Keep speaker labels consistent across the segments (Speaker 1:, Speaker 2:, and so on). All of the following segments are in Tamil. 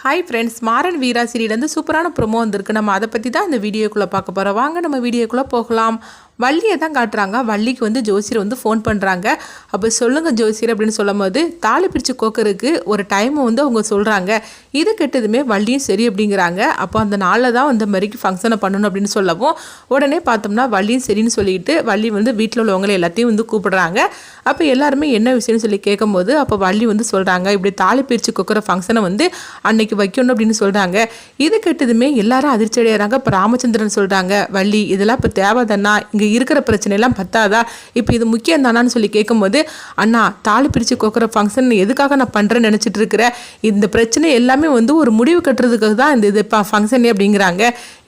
Speaker 1: ஹாய் ஃப்ரெண்ட்ஸ், மாறன் வீரா சீரியலேருந்து சூப்பரான ப்ரோமோ வந்திருக்கு. நம்ம அதை பற்றி தான் இந்த வீடியோக்குள்ளே பார்க்க போகிறோம். வாங்க நம்ம வீடியோக்குள்ளே போகலாம். வள்ளியை தான் காட்டுறாங்க. வள்ளிக்கு ஜோசியர் ஃபோன் பண்ணுறாங்க. அப்போ சொல்லுங்கள் ஜோசியர் அப்படின்னு சொல்லும் போது தாலி பிரித்து கோக்கருக்கு ஒரு டைமை அவங்க சொல்கிறாங்க. இது கெட்டதுமே வள்ளியும் சரி அப்படிங்கிறாங்க. அப்போ அந்த நாளில் தான் அந்த மாதிரிக்கு ஃபங்க்ஷனை பண்ணணும் அப்படின்னு சொல்லவும் உடனே பார்த்தோம்னா வள்ளியும் சரின்னு சொல்லிட்டு வள்ளி வீட்டில் உள்ளவங்களை எல்லாத்தையும் கூப்பிடுறாங்க. அப்போ எல்லாருமே என்ன விஷயம்னு சொல்லி கேட்கும்போது அப்போ வள்ளி சொல்கிறாங்க, இப்படி தாலி பிரித்து கொக்கிற ஃபங்க்ஷனை அன்னைக்கு வைக்கணும் அப்படின்னு சொல்கிறாங்க. இது கெட்டதுமே எல்லாரும் அதிர்ச்சி அடைகிறாங்க. இப்போ ராமச்சந்திரன் சொல்கிறாங்க, வள்ளி இதெல்லாம் இப்போ தேவைதானா, இங்கே இருக்கிற பிரச்சனையெல்லாம் பத்தாதா, இப்போ இது முக்கியம் தானான்னு சொல்லி கேட்கும்போது, அண்ணா தாலி பிரித்து கோக்கிற ஃபங்க்ஷன் எதுக்காக நான் பண்ணுறேன்னு நினச்சிட்டு இருக்கிறேன், இந்த பிரச்சனை எல்லாமே ஒரு முடிவு கட்டுறதுக்காக தான் இந்த இது ஃபங்க்ஷனே அப்படிங்கிறாங்க.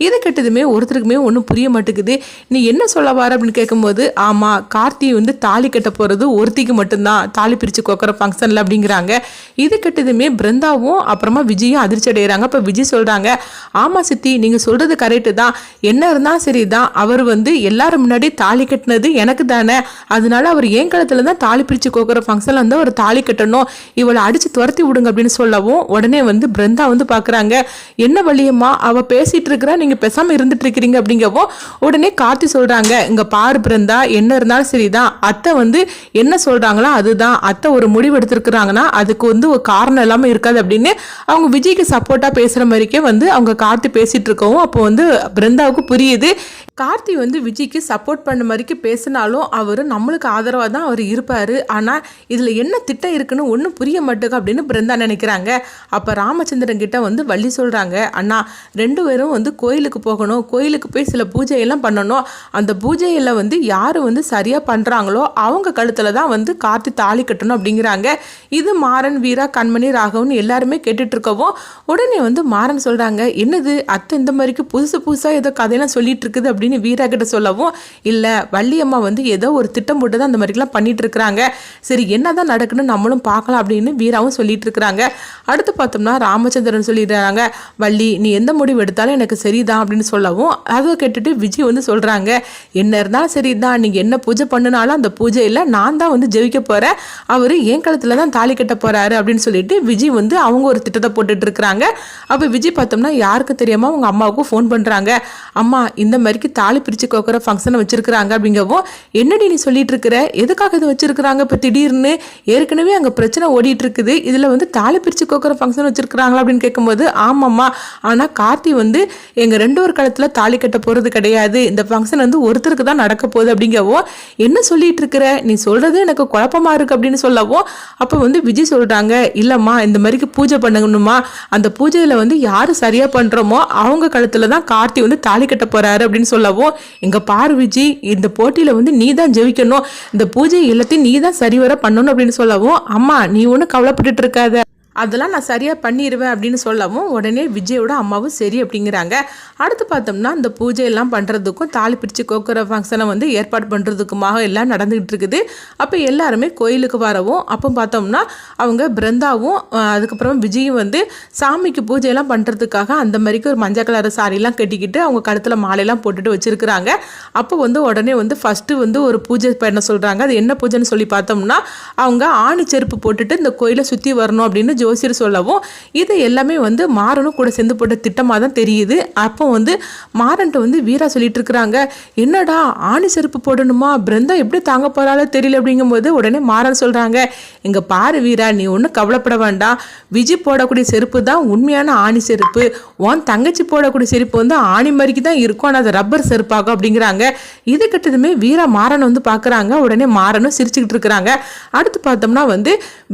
Speaker 1: இது கெட்டதுமே ஒருத்தருக்குமே ஒன்றும் புரிய மாட்டேங்குது. நீ என்ன சொல்ல வர அப்படின்னு கேட்கும்போது, ஆமாம் கார்த்தி தாலி கட்ட போகிறது ஒருத்திக்கு மட்டும்தான் தாலி பிரித்து கோக்கிற ஃபங்க்ஷனில் அப்படிங்கிறாங்க. இது கெட்டதுமே பிருந்தாவும் அப்புறமா விஜயும் அதிர்ச்சி அடைகிறாங்க. இப்போ விஜய் சொல்கிறாங்க, ஆமாம் சித்தி நீங்கள் சொல்கிறது கரெக்டு தான், என்ன இருந்தாலும் சரி தான், அவர் எல்லாரும் முன்னாடி தாலி கட்டினது எனக்கு தானே, அதனால அவர் ஏன் காலத்தில் தான் தாலி பிரித்து கோக்கிற ஃபங்க்ஷனில் அவர் தாலி கட்டணும், இவளை அடித்து துரத்தி விடுங்க அப்படின்னு சொல்லவும் உடனே பிருந்தா பார்க்குறாங்க, என்ன வள்ளியம்மா அவள் பேசிகிட்டு இருக்கிறா, நீங்கள் பேசாமல் இருந்துட்டு இருக்கிறீங்க அப்படிங்கவும் உடனே கார்த்தி சொல்கிறாங்க, இங்கே பாரு பிருந்தா என்ன இருந்தாலும் சரி தான், அத்தை என்ன சொல்கிறாங்களோ அதுதான், அத்தை ஒரு முடிவு எடுத்துருக்குறாங்கன்னா அதுக்கு ஒரு காரணம் எல்லாமே இருக்காது அப்படின்னு அவங்க விஜய்க்கு சப்போர்ட்டாக பேசுகிற மாதிரிக்கே அவங்க கார்த்தி பேசிகிட்டு இருக்கவும் அப்போ பிருந்தாவுக்கு புரியுது, கார்த்தி விஜய்க்கு சப்போர்ட் பண்ண மாதிரிக்கு பேசினாலும் அவர் நம்மளுக்கு ஆதரவாக தான் அவர் இருப்பார், ஆனால் இதில் என்ன திட்டம் இருக்குன்னு ஒன்றும் புரிய மாட்டேங்க அப்படின்னு பிருந்தா நினைக்கிறாங்க. அப்போ ராமச்சந்திரன் கிட்ட வள்ளி சொல்கிறாங்க, அண்ணா ரெண்டு பேரும் கோயிலுக்கு போகணும், கோயிலுக்கு போய் சில பூஜையெல்லாம் பண்ணணும், அந்த பூஜையில் யார் சரியாக பண்ணுறாங்களோ அவங்க கழுத்தில் தான் கார்த்தி தாலி கட்டணும் அப்படிங்கிறாங்க. இது மாறன் வீரா கண்மணி ராகவன் எல்லாருமே கேட்டுட்டு இருக்கவும் உடனே மாறன் சொல்கிறாங்க, என்னது அத்தை இந்த மாதிரிக்கு புதுசாக ஏதோ கதையெல்லாம் சொல்லிட்டு இருக்குது அப்படின்னு வீரா கிட்ட சொல்லவும், இல்லை வள்ளியம்மா ஏதோ ஒரு திட்டம் போட்டு தான் அந்த மாதிரிலாம் பண்ணிட்டு இருக்கிறாங்க, சரி என்னதான் நடக்குன்னு நம்மளும் பார்க்கலாம் அப்படின்னு வீராவும் சொல்லிட்டு இருக்கிறாங்க. அடுத்து பார்த்தோம்னா ராமச்சந்திரன் சொல்லிடுறாங்க, வள்ளி நீ எந்த முடிவு எடுத்தாலும் எனக்கு சரிதான் அப்படின்னு சொல்லவும் அதை கேட்டுட்டு விஜய் சொல்கிறாங்க, என்ன இருந்தாலும் சரிதான், நீங்கள் என்ன பூஜை பண்ணினாலும் அந்த பூஜையில் நான் தான் ஜெயிக்க போகிறேன், அவர் என் காலத்தில் தான் தாலி கட்ட போகிறாரு அப்படின்னு சொல்லிட்டு விஜய் அவங்க ஒரு திட்டத்தை போட்டுட்டு இருக்கிறாங்க. அப்போ விஜய் பார்த்தோம்னா யாருக்கு தெரியாமல் அவங்க அம்மாவுக்கு ஃபோன் பண்ணுறாங்க, அம்மா இந்த மாதிரிக்கு தாலி பிரித்து கோக்கிற ஃபங்க்ஷனை வச்சிருக்கிறாங்க அப்படிங்கவும், என்னடி நீ சொல்லிட்டு இருக்கிற, எதுக்காக இதை வச்சிருக்கிறாங்க இப்போ திடீர்னு, ஏற்கனவே அங்கே பிரச்சனை ஓடிட்டு இருக்குது, இதில் தாலி பிரித்து கோக்கிற ஃபங்க்ஷன் வச்சிருக்கிறாங்களா அப்படின்னு கேட்கும்போது, ஆமாம்மா ஆனால் கார்த்தி எங்கள் ரெண்டு ஒரு காலத்தில் தாலி கட்ட போகிறது கிடையாது, இந்த ஃபங்க்ஷன் ஒருத்தருக்கு தான் நடக்க போகுது அப்படிங்கவும், என்ன சொல்லிட்டு இருக்கிற நீ சொல்கிறது எனக்கு குழப்பமா இருக்கு அப்படின்னு சொல்லவும் அப்போ விஜய் சொல்கிறாங்க, இல்லைம்மா இந்த மாதிரிக்கு பூஜை பண்ணணுமா, அந்த பூஜையில் யார் சரியாக பண்ணுறோமோ அவங்க கழுத்தில் தான் கார்த்தி தாலி கட்ட போகிறாரு அப்படின்னு சொல்லவும், எங்க பாரு விஜய் இந்த போட்டியில நீ தான் ஜெயிக்கணும், இந்த பூஜை எல்லாத்தையும் நீ தான் சரிவர பண்ணணும் அப்படின்னு சொல்லவும், அம்மா நீ ஒன்றும் கவலைப்பட்டுட்டு இருக்காத, அதெல்லாம் நான் சரியாக பண்ணிடுவேன் அப்படின்னு சொல்லவும் உடனே விஜயோட அம்மாவும் சரி அப்படிங்கிறாங்க. அடுத்து பார்த்தோம்னா இந்த பூஜையெல்லாம் பண்ணுறதுக்கும் தாலி பிரித்து கோக்கிற ஃபங்க்ஷனை ஏற்பாடு பண்ணுறதுக்குமாக எல்லாம் நடந்துகிட்டு இருக்குது. அப்போ எல்லாருமே கோயிலுக்கு வரவும் அப்போ பார்த்தோம்னா அவங்க பிருந்தாவும் அதுக்கப்புறம் விஜயும் சாமிக்கு பூஜையெல்லாம் பண்ணுறதுக்காக அந்த மாதிரிக்கு ஒரு மஞ்சள் கலர் சாரிலாம் கட்டிக்கிட்டு அவங்க கழுத்தில் மாலையெல்லாம் போட்டுட்டு வச்சுருக்குறாங்க. அப்போ உடனே ஃபஸ்ட்டு ஒரு பூஜை பண்ண சொல்கிறாங்க. அது என்ன பூஜைன்னு சொல்லி பார்த்தோம்னா அவங்க ஆணி செருப்பு போட்டுட்டு இந்த கோயிலை சுற்றி வரணும் அப்படின்னு ஜோசியர் சொல்லவும் இது எல்லாமே மாறனும் கூட சேர்ந்து போட்ட திட்டமாக தான் தெரியுது. அப்போ மாறன்ட்டு வீரா சொல்லிட்டு இருக்கிறாங்க, என்னடா ஆணி செருப்பு போடணுமா, பிருந்தா எப்படி தாங்க போறாளோ தெரியல அப்படிங்கும்போது உடனே மாறன் சொல்றாங்க, எங்க பாரு வீரா நீ ஒன்றும் கவலைப்பட வேண்டாம், விஜய் போடக்கூடிய செருப்பு தான் உண்மையான ஆணி செருப்பு, உன் தங்கச்சி போடக்கூடிய செருப்பு ஆணி மாதிரிக்கு தான் இருக்கும், ஆனால் அது ரப்பர் செருப்பாகும் அப்படிங்கிறாங்க. இது கிட்டதுமே வீரா மாறன் பார்க்குறாங்க. உடனே மாறனும் சிரிச்சுக்கிட்டு இருக்கிறாங்க. அடுத்து பார்த்தோம்னா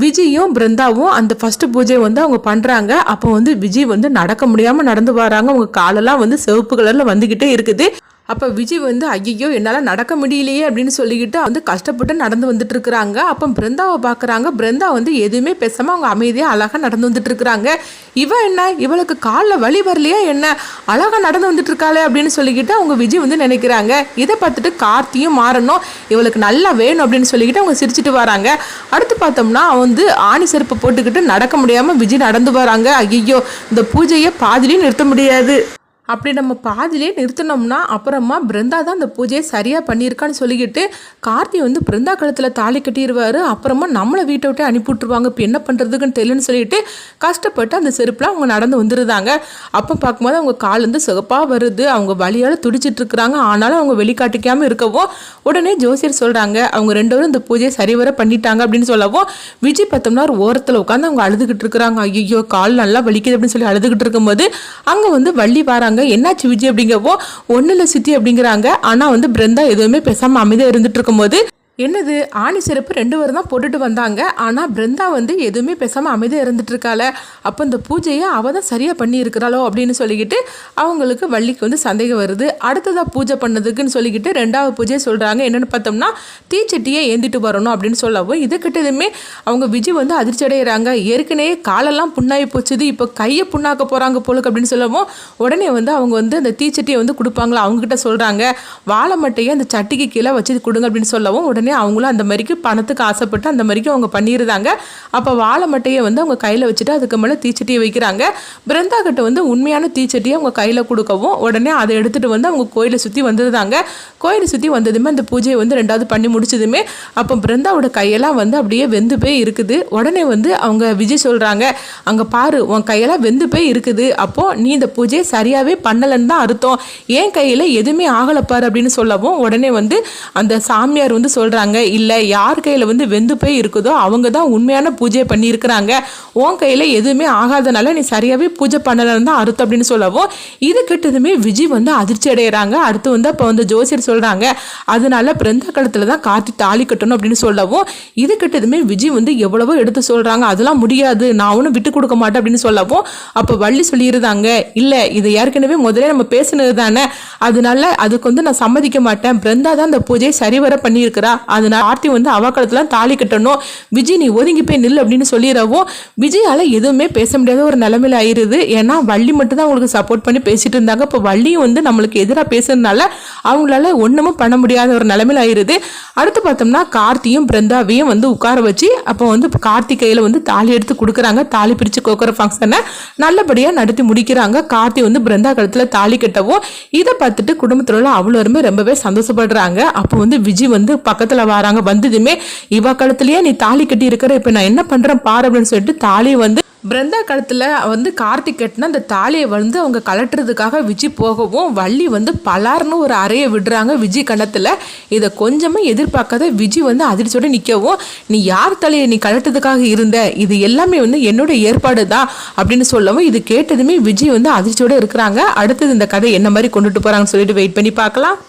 Speaker 1: விஜயும் பிருந்தாவும் அந்த ஃபர்ஸ்ட் பூஜை அவங்க பண்றாங்க. அப்போ விஜய் நடக்க முடியாம நடந்து வராங்க. அவங்க காலெல்லாம் சிவப்பு கலர்ல வந்துகிட்டே இருக்குது. அப்போ விஜய் ஐயோ என்னால் நடக்க முடியலையே அப்படின்னு சொல்லிக்கிட்டு கஷ்டப்பட்டு நடந்து வந்துட்டு இருக்கிறாங்க. அப்போ பிருந்தாவை பார்க்குறாங்க. பிருந்தா எதுவுமே பேசாமல் அவங்க அமைதியாக அழகாக நடந்து வந்துட்டு இருக்கிறாங்க. என்ன இவளுக்கு காலில் வலி வரலையா என்ன, அழகாக நடந்து வந்துட்டு இருக்காளே அப்படின்னு சொல்லிக்கிட்டு அவங்க விஜய் நினைக்கிறாங்க. இதை பார்த்துட்டு கார்த்தியும் மாறணும் இவளுக்கு நல்லா வேணும் அப்படின்னு சொல்லிக்கிட்டு அவங்க சிரிச்சுட்டு வராங்க. அடுத்து பார்த்தோம்னா ஆணி செருப்பு போட்டுக்கிட்டு நடக்க முடியாமல் விஜய் நடந்து வராங்க. ஐயோ இந்த பூஜையை பாதிலையும் நிறுத்த முடியாது, அப்படி நம்ம பாதிலே நிறுத்தினோம்னா அப்புறமா பிருந்தா தான் அந்த பூஜையை சரியாக பண்ணியிருக்கான்னு சொல்லிக்கிட்டு கார்த்தி வந்து பிருந்தா கழுத்தில் தாலி கட்டிடுவார். அப்புறமா நம்மளை வீட்டை விட்டு அனுப்பிவிட்ருவாங்க. இப்போ என்ன பண்ணுறதுக்குன்னு தெரியலன்னு சொல்லிட்டு கஷ்டப்பட்டு அந்த செருப்பில் அவங்க நடந்து வந்துருந்தாங்க. அப்போ பார்க்கும்போது அவங்க கால் வந்து சிகப்பாக வருது. அவங்க வலியால் துடிச்சிட்டு இருக்கிறாங்க. ஆனாலும் அவங்க வெளிக்காட்டிக்காமல் இருக்கவும் உடனே ஜோசியர் சொல்கிறாங்க அவங்க 2 பேரும் இந்த பூஜையை சரிவர பண்ணிட்டாங்க அப்படின்னு சொல்லவும் விஜய் பார்த்தோம்னா ஒரு ஓரத்தில் உட்காந்து அவங்க அழுதுகிட்டு இருக்கிறாங்க. ஐயோ கால் நல்லா வலிக்குது அப்படின்னு சொல்லி அழுதுகிட்டு இருக்கும்போது அங்கே வந்து வள்ளி வராங்க. என்னாச்சு விஜய் அப்படிங்கவோ ஒன்னும் இல்லை சித்தி அப்படிங்கிறாங்க. ஆனால் வந்து பிருந்தா எதுவுமே பேசாமல் அமைதியாக இருந்துட்டு இருக்கும்போது என்னது ஆணி சிறப்பு 2 பேரும் தான் போட்டுட்டு வந்தாங்க. ஆனால் பிருந்தா வந்து எதுவுமே பேசாமல் அமைதியாக இருந்துட்டு இருக்காள. அப்போ இந்த பூஜையை அவள் தான் சரியாக பண்ணி இருக்கிறாளோ அப்படின்னு சொல்லிக்கிட்டு அவங்களுக்கு வள்ளிக்கு வந்து சந்தேகம் வருது. அடுத்ததாக பூஜை பண்ணதுக்குன்னு சொல்லிக்கிட்டு 2வது பூஜையை சொல்கிறாங்க. என்னென்னு பார்த்தோம்னா தீச்சட்டியை ஏந்திட்டு வரணும் அப்படின்னு சொல்லவும் இதுக்கிட்டதுமே அவங்க விஜய் வந்து அதிர்ச்சி அடைகிறாங்க. ஏற்கனவே காலெல்லாம் புண்ணாகி போச்சுது, இப்போ கையை புண்ணாக்க போகிறாங்க போலுக்கு அப்படின்னு சொல்லவும் உடனே வந்து அவங்க வந்து அந்த தீச்சட்டியை வந்து கொடுப்பாங்களா அவங்ககிட்ட சொல்கிறாங்க. வாழை மட்டையை அந்த சட்டிக்கு கீழே வச்சு கொடுங்க அப்படின்னு சொல்லவும் உடனே அவங்களும் அந்த மாதிரிக்கு பணத்துக்கு ஆசைப்பட்டு அந்த மாதிரிக்கு அவங்க பண்ணிடுறாங்க. அப்போ வாழை மட்டையை வந்து அவங்க கையில் வச்சுட்டு அதுக்கு மேலே தீச்சட்டியை வைக்கிறாங்க. பிருந்தா கிட்ட வந்து உண்மையான தீச்சட்டியை அவங்க கையில் கொடுக்கவும் உடனே அதை எடுத்துகிட்டு வந்து அவங்க கோயிலை சுற்றி வந்துருந்தாங்க. கோயிலை சுற்றி வந்ததுமே அந்த பூஜையை வந்து 2வது பண்ணி முடிச்சதுமே அப்போ பிருந்தாவோட கையெல்லாம் வந்து அப்படியே வெந்து போய் இருக்குது. உடனே வந்து அவங்க விஜய் சொல்கிறாங்க அங்கே பாரு உன் கையெல்லாம் வெந்து போய் இருக்குது, அப்போது நீ இந்த பூஜையை சரியாகவே பண்ணலைன்னு தான் அர்த்தம், என் கையில் எதுவுமே ஆகலைப்பாரு அப்படின்னு சொல்லவும் உடனே வந்து அந்த சாமியார் வந்து சொல்கிறாங்க இல்லை யார் கையில் வந்து வெந்து போய் இருக்குதோ அவங்க தான் உண்மையான பூஜை பண்ணியிருக்கிறாங்க, உன் கையில் எதுவுமே ஆகாதனால நீ சரியாகவே பூஜை பண்ணலன்னு தான் அர்த்தம் அப்படின்னு சொல்லவும் இது கிட்டதுமே விஜய் வந்து அதிர்ச்சி அடைகிறாங்க. அடுத்து வந்து அப்போ வந்து ஜோசியர் சொல்கிறாங்க அதனால பிருந்தா கழுத்தில் தான் கார்த்தி தாலி கட்டணும் அப்படின்னு சொல்லவும் இது கிட்டதுமே விஜய் வந்து எவ்வளவோ எடுத்து சொல்கிறாங்க. அதெல்லாம் முடியாது, நான் ஒன்றும் விட்டு கொடுக்க மாட்டேன் அப்படின்னு சொல்லவும் அப்போ வள்ளி சொல்லியிருந்தாங்க இல்லை இது ஏற்கனவே முதல்ல நம்ம பேசினது தானே, அதனால அதுக்கு வந்து நான் சம்மதிக்க மாட்டேன், பிருந்தா தான் அந்த பூஜையை சரிவர பண்ணியிருக்கிறா, அதனால ஆர்த்தி வந்து அவக்காலத்துல தாலி கட்டணும், விஜய் நீ ஒதுங்கி போய் நில் அப்படின்னு சொல்லிடவும் விஜயால எதுவுமே பேச முடியாத ஒரு நிலைமையில ஆயிருது. ஏன்னா வள்ளி மட்டும் தான் அவங்களுக்கு சப்போர்ட் பண்ணி பேசிட்டு இருந்தாங்க. இப்போ வள்ளியும் வந்து நம்மளுக்கு எதிராக பேசுறதுனால அவங்களால ஒன்றுமும் பண்ண முடியாத ஒரு நிலைமையில ஆயிருது. அடுத்து பார்த்தோம்னா கார்த்தியும் பிருந்தாவையும் வந்து உட்கார வச்சு அப்போ வந்து கார்த்தி கையில வந்து தாலி எடுத்து கொடுக்குறாங்க. தாலி பிரித்து கோக்குற ஃபங்க்ஷனை நல்லபடியாக நடத்தி முடிக்கிறாங்க. கார்த்தி வந்து பிருந்தா கழுத்துல தாலி கட்டவும் இதை பார்த்துட்டு குடும்பத்தில் உள்ள அவ்வளோருமே ரொம்பவே சந்தோஷப்படுறாங்க. அப்போ வந்து விஜய் வந்து பக்கத்தில் வராங்க. வந்ததுமே இவ கழுத்துலயே நீ தாலி கட்டி இருக்கிற, இப்போ நான் என்ன பண்ணுறேன் பாரு அப்படின்னு சொல்லிட்டு தாலியை வந்து பிருந்தா கழுத்தில் வந்து கார்த்திக் கட்டினா அந்த தாலியை வந்து அவங்க கலட்டுறதுக்காக விஜய் போகவும் வள்ளி வந்து பலார்னு ஒரு அறையை விடுறாங்க விஜய் கணத்தில். இதை கொஞ்சமாக எதிர்பார்க்காத விஜய் வந்து அதிர்ச்சியோடு நிற்கவும் நீ யார் தலையை நீ கலட்டுறதுக்காக இருந்த, இது எல்லாமே வந்து என்னோட ஏற்பாடு தான் அப்படின்னு சொல்லவும் இது கேட்டதுமே விஜய் வந்து அதிர்ச்சியோடு இருக்கிறாங்க. அடுத்தது இந்த கதை என்ன மாதிரி கொண்டுட்டு போகிறாங்கன்னு சொல்லிட்டு வெயிட் பண்ணி பார்க்கலாம்.